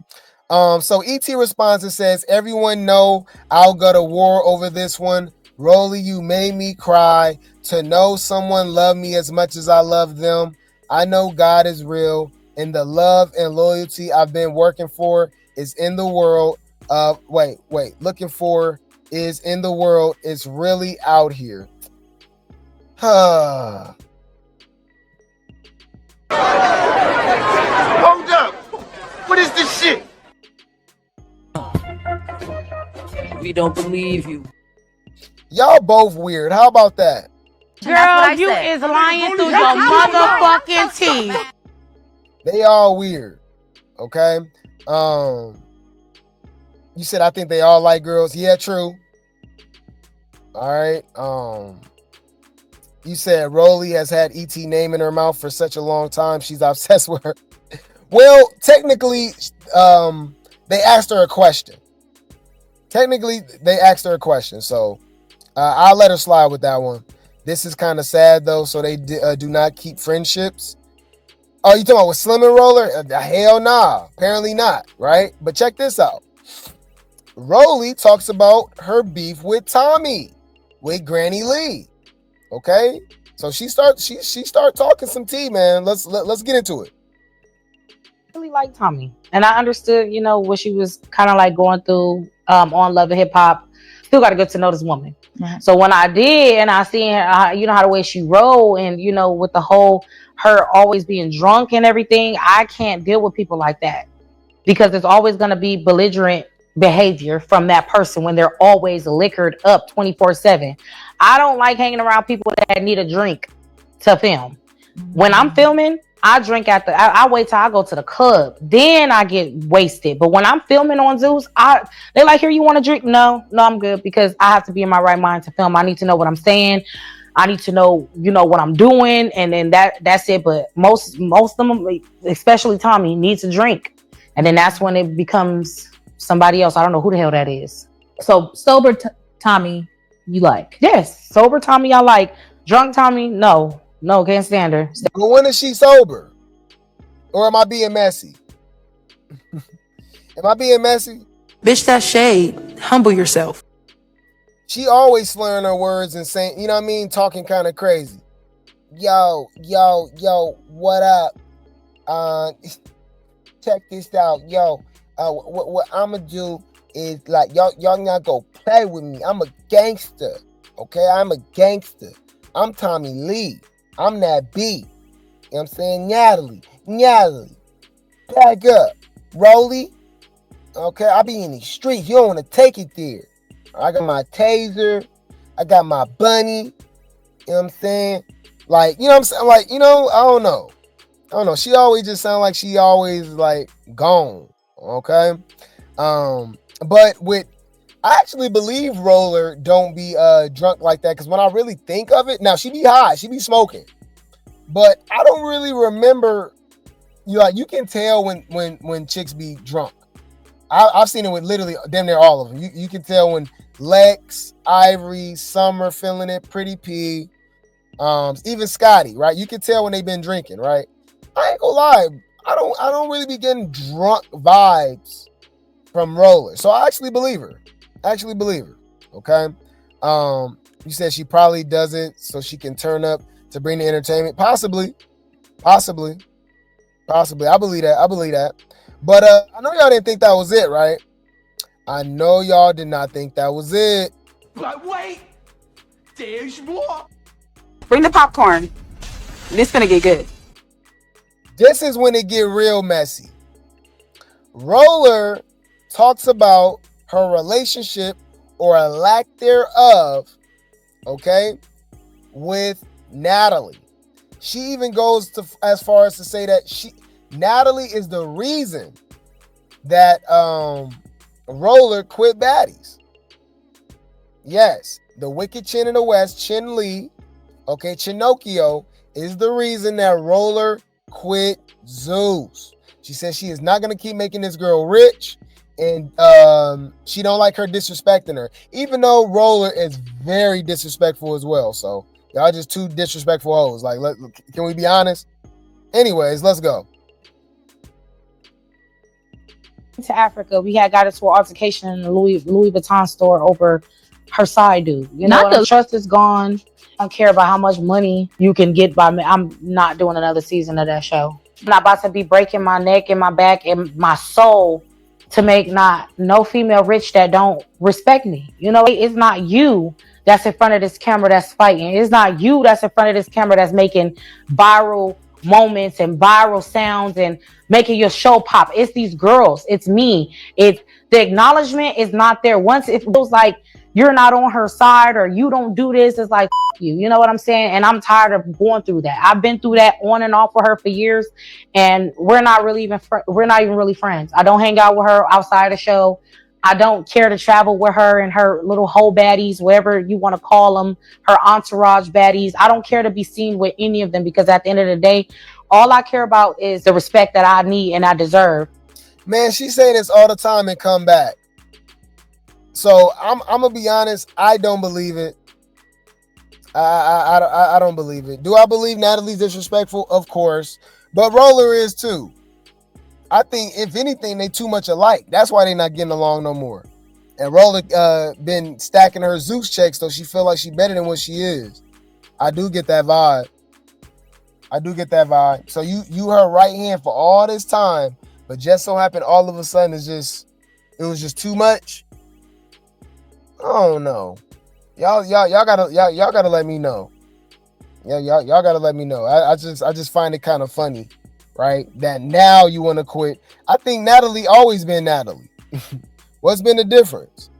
so ET responds and says, everyone know I'll go to war over this one. Rollie, you made me cry. To know someone loved me as much as I love them. I know God is real, and the love and loyalty I've been working for is in the world. Looking for is in the world. It's really out here. Hold up. What is this shit? We don't believe you. Y'all both weird. How about that? Girl, you is lying through your motherfucking teeth. They all weird. Okay. You said I think they all like girls. Yeah, true. All right. You said Rollie has had ET name in her mouth for such a long time. She's obsessed with her. Well, technically, they asked her a question. So I'll let her slide with that one. This is kind of sad, though, so they do not keep friendships. Oh, you talking about with Slim and Roller? Hell nah. Apparently not, right? But check this out. Rollie talks about her beef with Tommy, with Granny Lee. Okay? So she start talking some tea, man. Let's get into it. Really like Tommy, and I understood, what she was kind of like going through on Love and Hip Hop. Still got to get to know this woman. Mm-hmm. So when I did, and I seen her, how the way she roll, and with the whole her always being drunk and everything, I can't deal with people like that because there's always going to be belligerent behavior from that person when they're always liquored up 24/7. I don't like hanging around people that need a drink to film. Mm-hmm. When I'm filming, I drink I wait till I go to the club. Then I get wasted. But when I'm filming on Zeus, they're like, here, you want to drink? No, I'm good because I have to be in my right mind to film. I need to know what I'm saying. I need to know, what I'm doing. And then that's it. But most of them, especially Tommy, needs a drink. And then that's when it becomes somebody else. I don't know who the hell that is. So sober Tommy, you like? Yes. Sober Tommy, I like. Drunk Tommy, no. No, can't stand her. But when is she sober? Or am I being messy? Am I being messy? Bitch, that's shade. Humble yourself. she always slurring her words and saying, you know what I mean, talking kind of crazy. Yo, what up? Check this out, yo. What I'ma do is like y'all not go play with me. I'm a gangster, okay? I'm a gangster. I'm Tommy Lee. I'm that B. You know what I'm saying? Natalie, back up. Rollie, okay? I be in these streets. You don't want to take it there. I got my taser. I got my bunny. You know what I'm saying? Like, you know what I'm saying? Like, you know, I don't know. She always just sound like she always like gone. Okay. But I actually believe Roller don't be drunk like that, because when I really think of it, now she be high, she be smoking. But I don't really remember. You can tell when chicks be drunk. I've seen it with literally damn near all of them. You can tell when Lex, Ivory, Summer feeling it, Pretty P, even Scotty, right? You can tell when they've been drinking, right? I ain't gonna lie, I don't really be getting drunk vibes from Roller. So I actually believe her. Okay. You said she probably does it so she can turn up to bring the entertainment. Possibly. I believe that. But I know y'all didn't think that was it, right? I know y'all did not think that was it. But wait, there's more. Bring the popcorn. This finna get good. This is when it get real messy. Roller talks about her relationship, or a lack thereof, okay, with Natalie. She even goes as far as to say that Natalie is the reason that Roller quit Baddies. Yes, the wicked chin in the West, Chin Lee, okay, Chinocchio, is the reason that Roller quit Zeus. She says she is not going to keep making this girl rich, and she don't like her disrespecting her, even though Roller is very disrespectful as well. So y'all just two disrespectful hoes. Like, can we be honest? Anyways, let's go. To Africa, we had got into an altercation in the Louis Vuitton store over her side dude. You know, the trust is gone. I don't care about how much money you can get by me. I'm not doing another season of that show. I'm not about to be breaking my neck and my back and my soul to make no female rich that don't respect me. You know, it's not you that's in front of this camera that's fighting. It's not you that's in front of this camera that's making viral moments and viral sounds and making your show pop. It's these girls. It's me. It's the acknowledgement is not there. Once it feels like you're not on her side or you don't do this, it's like you. You know what I'm saying? And I'm tired of going through that. I've been through that on and off with her for years, and we're not even really friends. I don't hang out with her outside the show. I don't care to travel with her and her little whole baddies, whatever you want to call them, her entourage baddies. I don't care to be seen with any of them, because at the end of the day, all I care about is the respect that I need and I deserve. Man, she say this all the time and come back. So I'm gonna be honest, I don't believe it. I don't believe it. Do I believe Natalie's disrespectful? Of course, but Roller is too. I think if anything, they too much alike. That's why they not getting along no more. And Roller been stacking her Zeus checks, so she feel like she better than what she is. I do get that vibe. So you her right hand for all this time, but just so happened all of a sudden it was just too much. I don't know. Y'all gotta let me know. Yeah, y'all gotta let me know. I just find it kind of funny, right? That now you want to quit. I think Natalie always been Natalie. What's been the difference?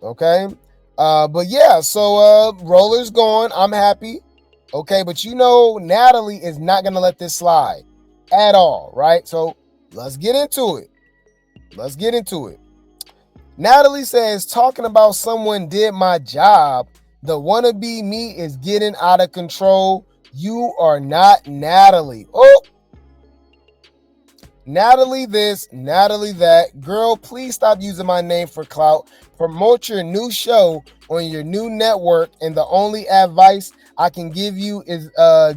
Okay. But yeah, so Roller's gone. I'm happy. Okay, but you know Natalie is not gonna let this slide at all, right? So let's get into it. Natalie says, talking about someone did my job. The wannabe me is getting out of control. You are not Natalie. Oh, Natalie this, Natalie that. Girl, please stop using my name for clout. Promote your new show on your new network, and the only advice I can give you is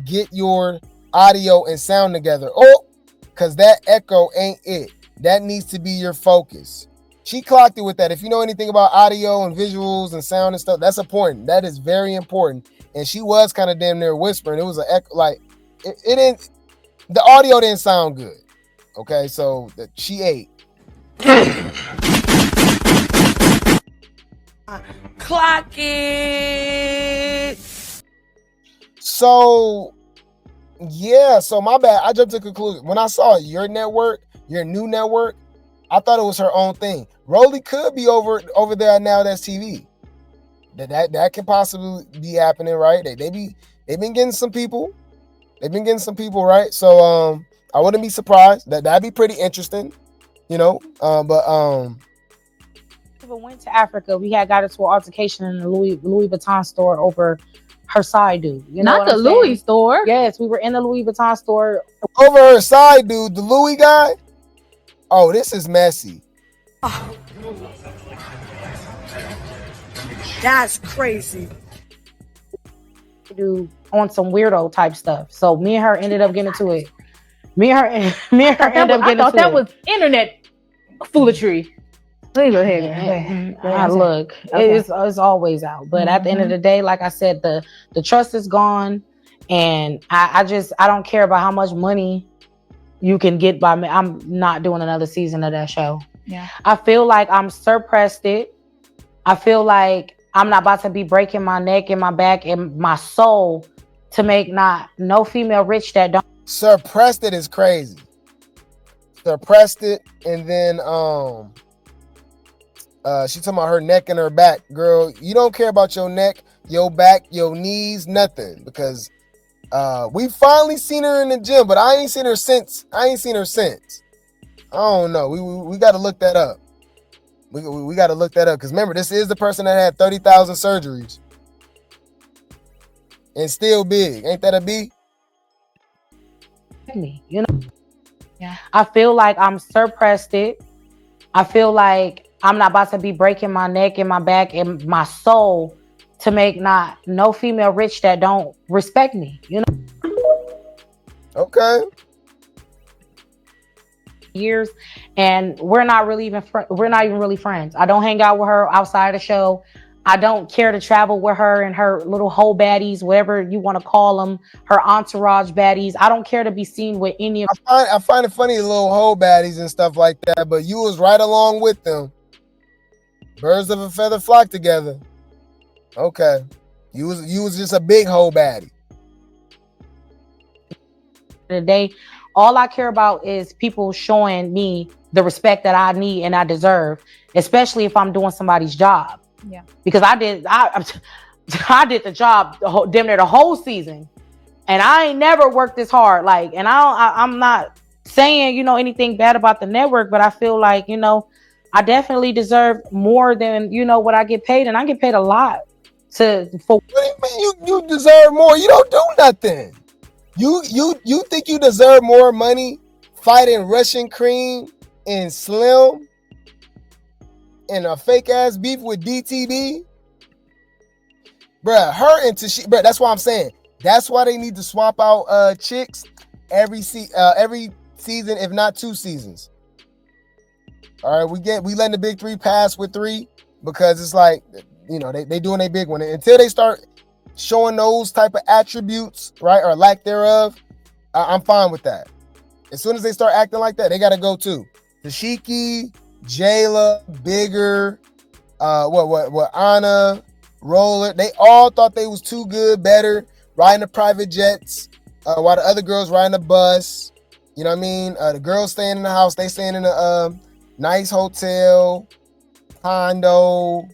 get your audio and sound together. Oh, because that echo ain't it. That needs to be your focus. She clocked it with that. If you know anything about audio and visuals and sound and stuff, that's important. That is very important. And she was kind of damn near whispering. It was an echo, like it didn't. The audio didn't sound good. Okay, so she ate. Clock it. So yeah, so my bad. I jumped to conclusion when I saw your network, your new network. I thought it was her own thing. Rollie could be over there now. That's TV. That could possibly be happening, right? They've been getting some people. They've been getting some people, right? So I wouldn't be surprised. That'd be pretty interesting, you know. Even went to Africa. We had got into an altercation in the Louis Vuitton store over her side dude. You know, Not the Louis store. Yes, we were in the Louis Vuitton store over her side dude, the Louis guy. Oh, this is messy. Oh. That's crazy. Do on some weirdo type stuff. So me and her ended up getting into it. Me and her ended up getting into it. I thought that was internet foolery. Please go ahead. Look, it's always out. But at the end of the day, like I said, the trust is gone, and I don't care about how much money you can get by me. I'm not doing another season of that show. Yeah. I feel like I'm suppressed it. I feel like I'm not about to be breaking my neck and my back and my soul to make no female rich that don't. Suppressed it is crazy. Suppressed it, and then she talking about her neck and her back. Girl, you don't care about your neck, your back, your knees, nothing. Because we finally seen her in the gym, but I ain't seen her since. I don't know. We got to look that up. We got to look that up. Because remember, this is the person that had 30,000 surgeries. And still big. Ain't that a B? You know? Yeah. I feel like I'm suppressed it. I feel like I'm not about to be breaking my neck and my back and my soul to make no female rich that don't respect me, you know? Okay. Years, and we're not even really friends. I don't hang out with her outside the show. I don't care to travel with her and her little whole baddies, whatever you want to call them, her entourage baddies. I don't care to be seen with any of. I find it funny, the little whole baddies and stuff like that, but you was right along with them. Birds of a feather flock together. Okay. You was just a big whole baddie. Today, all I care about is people showing me the respect that I need and I deserve, especially if I'm doing somebody's job. Yeah. Because I did the job damn near the whole season, and I ain't never worked this hard. Like, and I'm not saying, you know, anything bad about the network, but I feel like, you know, I definitely deserve more than, you know, what I get paid, and I get paid a lot. For what do you mean you deserve more? You don't do nothing. You think you deserve more money fighting Russian Kream and Slim and a fake ass beef with DTB? Bruh, bruh, that's why I'm saying. That's why they need to swap out chicks every season, if not 2 seasons. All right, we letting the big 3 pass with 3 because it's like, you know, they doing a big one. Until they start showing those type of attributes, right, or lack thereof, I'm fine with that. As soon as they start acting like that, they gotta go too. Tashiki, Jayla, Bigger, Anna, Roller, they all thought they was too good, better, riding the private jets, while the other girls riding the bus. You know what I mean? The girls staying in the house, they staying in a nice hotel, condo.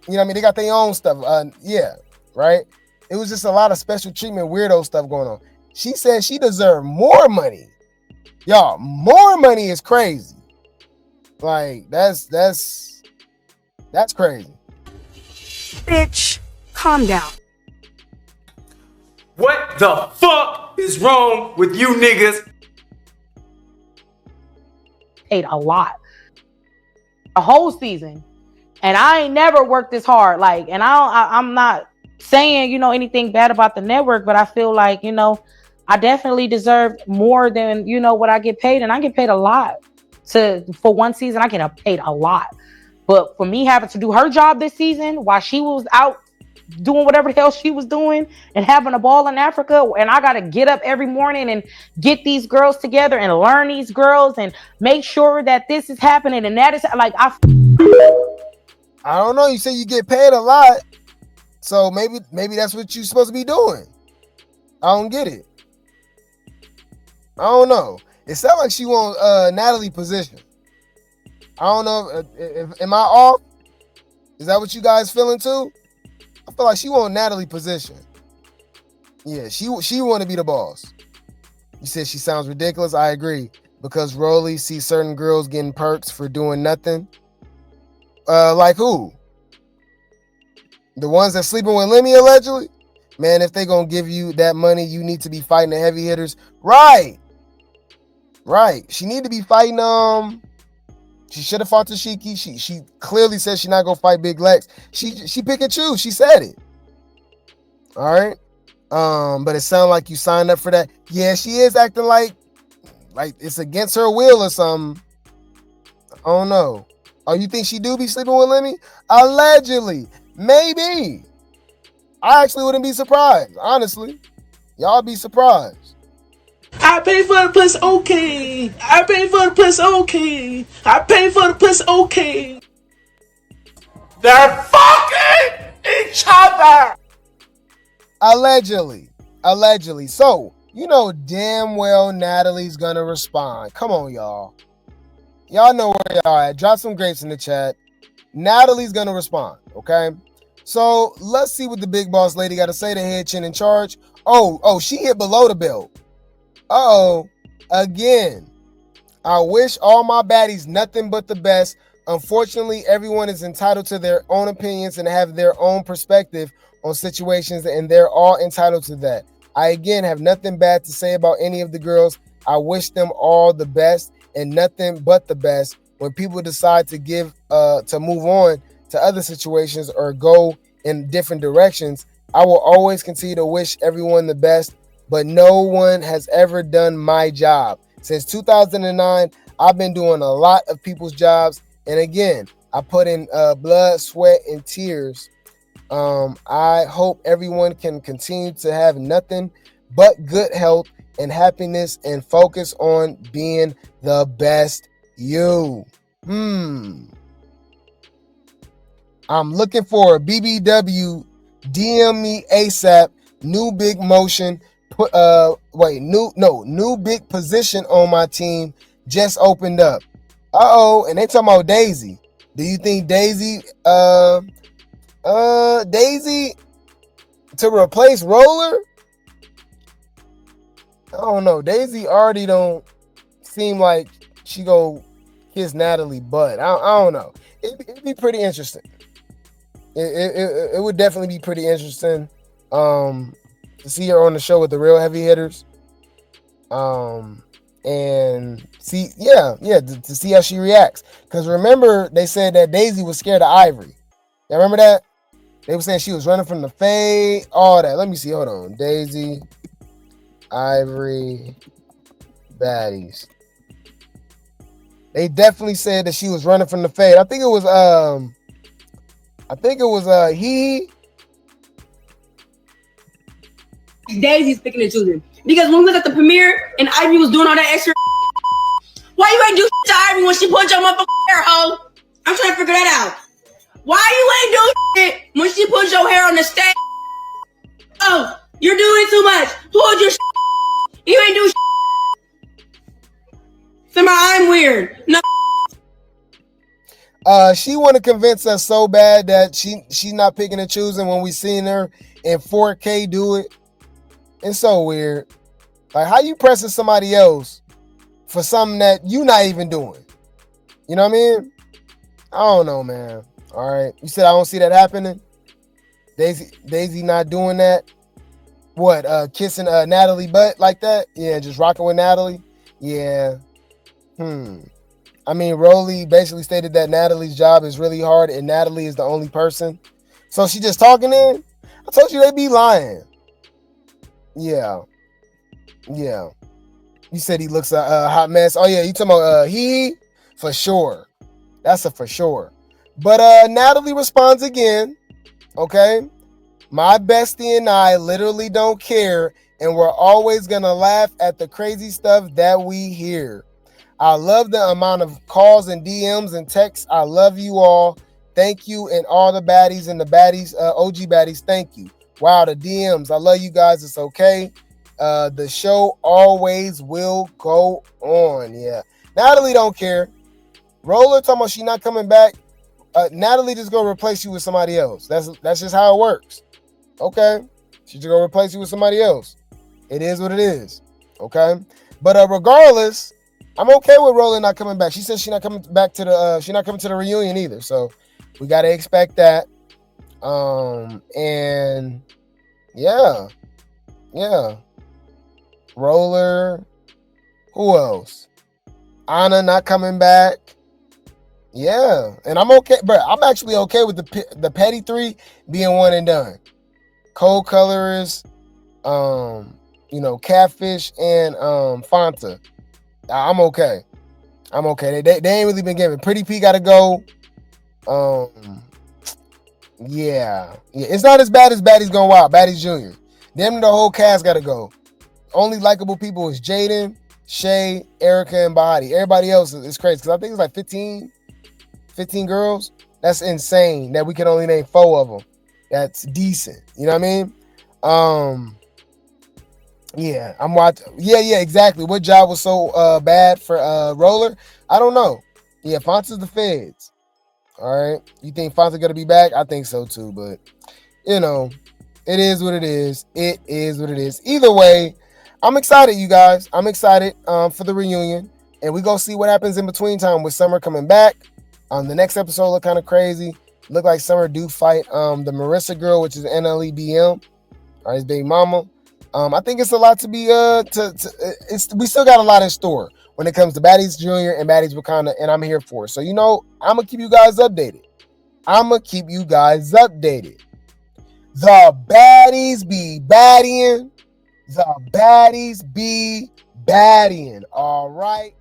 You know what I mean? They got their own stuff. Yeah, right? It was just a lot of special treatment, weirdo stuff going on. She said she deserved more money. Y'all, more money is crazy. Like, that's crazy. Bitch, calm down. What the fuck is wrong with you niggas? Paid a lot. A whole season. And I ain't never worked this hard. Like, and I'm not saying, you know, anything bad about the network, but I feel like, you know, I definitely deserve more than, you know, what I get paid, and I get paid a lot. for one season. I get paid a lot. But for me having to do her job this season while she was out doing whatever the hell she was doing and having a ball in Africa, and I got to get up every morning and get these girls together and learn these girls and make sure that this is happening and that is like I don't know. You say you get paid a lot, so maybe that's what you're supposed to be doing. I don't get it. I don't know. It sounds like she want Natalie position. I don't know. Am I off? Is that what you guys feeling too? I feel like she want Natalie position. Yeah, she want to be the boss. You said she sounds ridiculous. I agree, because Rollie sees certain girls getting perks for doing nothing. Like who? The ones that sleeping with Lemmy allegedly? Man, if they gonna give you that money, you need to be fighting the heavy hitters. Right. She need to be fighting. She should have fought Tashiki. She clearly said she not gonna fight Big Lex. She pick and choose. She said it. All right. But it sounded like you signed up for that. Yeah, she is acting like it's against her will or something. I don't know. Oh, you think she do be sleeping with Lemmy? Allegedly. Maybe. I actually wouldn't be surprised. Honestly. Y'all be surprised. I pay for the pussy, okay. I pay for the pussy, okay. I pay for the pussy, okay. They're fucking each other. Allegedly. So, you know damn well Natalie's gonna respond. Come on, y'all. Y'all know where y'all at. Drop some grapes in the chat. Natalie's gonna respond, okay? So, let's see what the big boss lady got to say, the head chin in charge. Oh, she hit below the belt. Again. I wish all my baddies nothing but the best. Unfortunately, everyone is entitled to their own opinions and have their own perspective on situations, and they're all entitled to that. I, again, have nothing bad to say about any of the girls. I wish them all the best and nothing but the best. When people decide to to move on to other situations or go in different directions, I will always continue to wish everyone the best, but no one has ever done my job. Since 2009, I've been doing a lot of people's jobs, and again, I put in blood, sweat, and tears. I hope everyone can continue to have nothing but good health and happiness and focus on being the best you. I'm looking for a BBW. DM me ASAP. New big motion. New big position on my team just opened up. And they talking about Daisy. Do you think Daisy to replace Roller? I don't know. Daisy already don't seem like she go kiss Natalie butt. I don't know. It'd be pretty interesting. It would definitely be pretty interesting to see her on the show with the real heavy hitters. And see, to see how she reacts. Because remember, they said that Daisy was scared of Ivory. Y'all remember that? They were saying she was running from the fade, all that. Let me see. Hold on. Daisy, Ivory, Baddies. They definitely said that she was running from the fade. I think it was he. Daisy's picking and choosing. Because when we was at the premiere and Ivy was doing all that extra, why you ain't do to Ivy when she put your motherfucking hair, hoe? I'm trying to figure that out. Why you ain't do shit when she put your hair on the stage? Oh, you're doing too much. Pulled your you ain't do Somehow I'm weird. No. She want to convince us so bad that she's not picking and choosing when we seen her in 4K do it. It's so weird. Like, how you pressing somebody else for something that you not even doing? You know what I mean? I don't know, man. All right. You said I don't see that happening? Daisy not doing that? What, kissing Natalie butt like that? Yeah, just rocking with Natalie? Yeah. I mean, Rollie basically stated that Natalie's job is really hard and Natalie is the only person. So she just talking in? I told you they be lying. Yeah. You said he looks a hot mess. Oh yeah, you talking about he? For sure. That's a for sure. But Natalie responds again. Okay. My bestie and I literally don't care, and we're always gonna laugh at the crazy stuff that we hear. I love the amount of calls and DMs and texts. I love you all. Thank you, and all the baddies and the baddies, OG baddies, thank you. Wow, the DMs. I love you guys. It's okay. The show always will go on. Yeah. Natalie don't care. Roller talking about she not coming back. Natalie just gonna replace you with somebody else. That's just how it works. Okay. She's just gonna replace you with somebody else. It is what it is. Okay. But regardless, I'm okay with Rollie not coming back. She said she's not coming back to the reunion either. So we gotta expect that. And yeah. Roller. Who else? Anna not coming back. Yeah, and I'm okay, bro. I'm actually okay with the petty three being one and done. Cold Colorist, Catfish, and Fanta. I'm okay. They ain't really been given. Pretty P gotta go. Yeah. It's not as bad as Baddies Gone Wild. Baddies Jr. Them the whole cast gotta go. Only likable people is Jaden, Shay, Erica, and Bahati. Everybody else is crazy because I think it's like 15 girls. That's insane that we can only name 4 of them. That's decent. You know what I mean? Yeah, I'm watching. Yeah, exactly. What job was so bad for Roller? I don't know. Yeah, Fonta's the feds. All right. You think Fonta's gonna be back? I think so too, but it is what it is. It is what it is. Either way, I'm excited, you guys. I'm excited for the reunion, and we gonna see what happens in between time with Summer coming back. The next episode look kind of crazy. Look like Summer do fight the Marissa girl, which is NLEBM, or his baby mama. I think it's a lot to be we still got a lot in store when it comes to Baddies Junior and Baddies Wakanda, and I'm here for it. So I'm gonna keep you guys updated. The baddies be baddying. The baddies be baddying. All right.